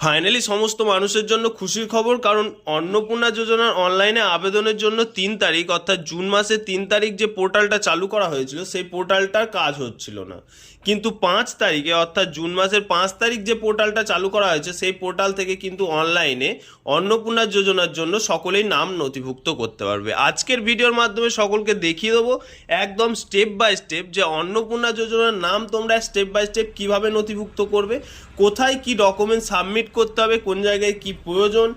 Finally সমস্ত মানুষের জন্য খুশির খবর, কারণ অন্নপূর্ণা যোজনার অনলাইনে আবেদনের জন্য 3 তারিখ অর্থাৎ জুন মাসের 3 তারিখ যে পোর্টালটা চালু করা হয়েছিল সেই পোর্টালটার কাজ হচ্ছিল না, কিন্তু 5 তারিখে অর্থাৎ জুন মাসের 5 তারিখ যে পোর্টালটা চালু করা হয়েছে সেই পোর্টাল থেকে কিন্তু অনলাইনে অন্নপূর্ণা যোজনার জন্য সকলেই নাম নথিভুক্ত করতে পারবে। আজকের ভিডিওর মাধ্যমে সকলকে দেখিয়ে দেবো একদম স্টেপ বাই স্টেপ যে অন্নপূর্ণা যোজনার নাম তোমরা স্টেপ বাই স্টেপ কীভাবে নথিভুক্ত করবে, কোথায় কি ডকুমেন্ট সাবমিট করতে হবে, কোন জায়গায় কি প্রয়োজন।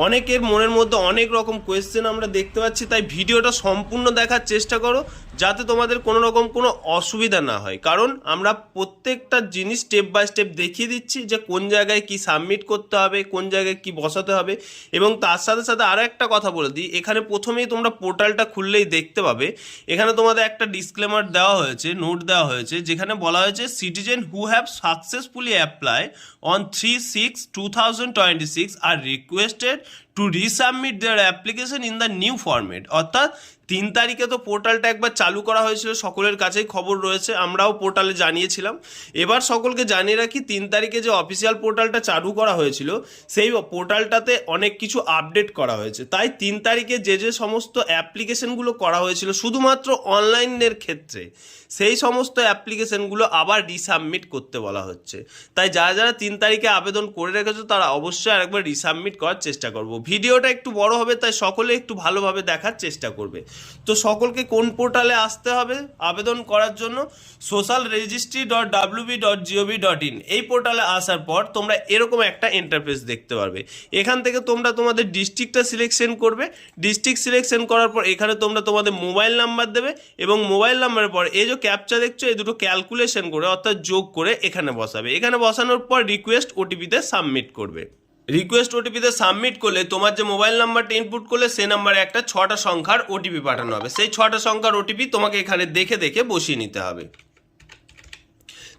অনেকের মনের মধ্যে অনেক রকম কোয়েশ্চেন আমরা দেখতে পাচ্ছি, তাই ভিডিওটা সম্পূর্ণ দেখার চেষ্টা করো যাতে তোমাদের কোনো রকম কোনো অসুবিধা না হয়, কারণ আমরা প্রত্যেকটা জিনিস স্টেপ বাই স্টেপ দেখিয়ে দিচ্ছি যে কোন জায়গায় কি সাবমিট করতে হবে, কোন জায়গায় কি বসাতে হবে। এবং তার সাথে সাথে আরও একটা কথা বলে দিই, এখানে প্রথমেই তোমরা পোর্টালটা খুললেই দেখতে পাবে এখানে তোমাদের একটা ডিসক্লেমার দেওয়া হয়েছে, নোট দেওয়া হয়েছে, যেখানে বলা হয়েছে citizen who have successfully apply on 3/6/2026 are requested to resubmit their application in the new format. অর্থাৎ 3 তারিখে তো পোর্টালটা একবার চালু করা হয়েছিল, সকলের কাছেই খবর রয়েছে, আমরাও পোর্টালে জানিয়েছিলাম। এবার সকলকে জানিয়ে রাখি 3 তারিখে যে অফিসিয়াল পোর্টালটা চালু করা হয়েছিল সেই পোর্টালটাতে অনেক কিছু আপডেট করা হয়েছে, তাই 3 তারিখে যে সমস্ত অ্যাপ্লিকেশনগুলো করা হয়েছিল শুধুমাত্র অনলাইনের ক্ষেত্রে সেই সমস্ত অ্যাপ্লিকেশনগুলো আবার রিসাবমিট করতে বলা হচ্ছে। তাই যারা যারা 3 তারিখে আবেদন করে রেখেছো তারা অবশ্যই আরেকবার রিসাবমিট করার চেষ্টা করবো। ভিডিওটা একটু বড় হবে তাই সকলে একটু ভালোভাবে দেখার চেষ্টা করবে। তো সকলকে কোন পোর্টালে আসতে হবে আবেদন করার জন্য? socialregistry.wb.gov.in এই পোর্টালে আসার পর তোমরা এরকম একটা ইন্টারফেস দেখতে পারবে। এখান থেকে তোমরা তোমাদের ডিস্ট্রিক্টটা সিলেকশন করবে। ডিস্ট্রিক্ট সিলেকশন করার পর এখানে তোমরা তোমাদের মোবাইল নাম্বার দেবে এবং মোবাইল নাম্বারের পর এই যে ক্যাপচা দেখছো এই দুটো ক্যালকুলেশন করে অর্থাৎ যোগ করে এখানে বসাবে। এখানে বসানোর পর রিকোয়েস্ট ওটিপিতে সাবমিট করবে। রিকোয়েস্ট ওটিপিতে সাবমিট করলে তোমার যে মোবাইল নাম্বারটা ইনপুট করলে সেই নাম্বারে একটা 6টা সংখ্যার ওটিপি পাঠানো হবে। সেই 6টা সংখ্যার ওটিপি তোমাকে এখানে দেখে দেখে বসিয়ে নিতে হবে।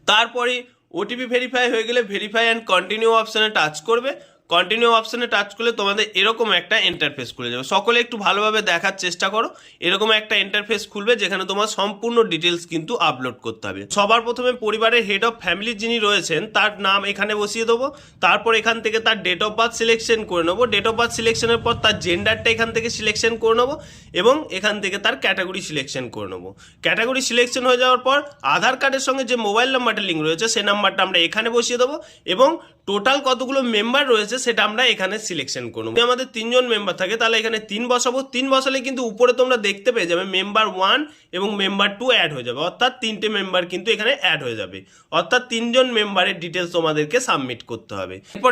তারপরে ওটিপি ভেরিফাই হয়ে গেলে ভেরিফাই অ্যান্ড কন্টিনিউ অপশানে টাচ করবে। কন্টিনিউ অপশানে টাচ করলে তোমাদের এরকম একটা ইন্টারফেস খুলে যাবে। সকলে একটু ভালোভাবে দেখার চেষ্টা করো। এরকম একটা ইন্টারফেস খুলবে যেখানে তোমার সম্পূর্ণ ডিটেলস কিন্তু আপলোড করতে হবে। সবার প্রথমে পরিবারের হেড অফ ফ্যামিলি যিনি রয়েছেন তার নাম এখানে বসিয়ে দেবো। তারপর এখান থেকে তার ডেট অফ বার্থ সিলেকশন করে নেবো। ডেট অফ বার্থ সিলেকশনের পর তার জেন্ডারটা এখান থেকে সিলেকশন করে নেবো এবং এখান থেকে তার ক্যাটাগরি সিলেকশন করে নেবো। ক্যাটাগরি সিলেকশন হয়ে যাওয়ার পর আধার কার্ডের সঙ্গে যে মোবাইল নাম্বারটা লিঙ্ক রয়েছে সেই নাম্বারটা আমরা এখানে বসিয়ে দেবো এবং টোটাল কতগুলো মেম্বার রয়েছে সেটা আমরা এখানে সিলেকশন করব। আমাদের 3জন মেম্বার থাকে তাহলে এখানে 3 বসাবো। 3 বসালে কিন্তু উপরে তোমরা দেখতে পেয়ে যাবে মেম্বার 1 এবং মেম্বার 2 অ্যাড হয়ে যাবে, অর্থাৎ 3টে মেম্বার কিন্তু এখানে অ্যাড হয়ে যাবে। অর্থাৎ 3জন মেম্বারের ডিটেলস তোমাদেরকে সাবমিট করতে হবে। এরপর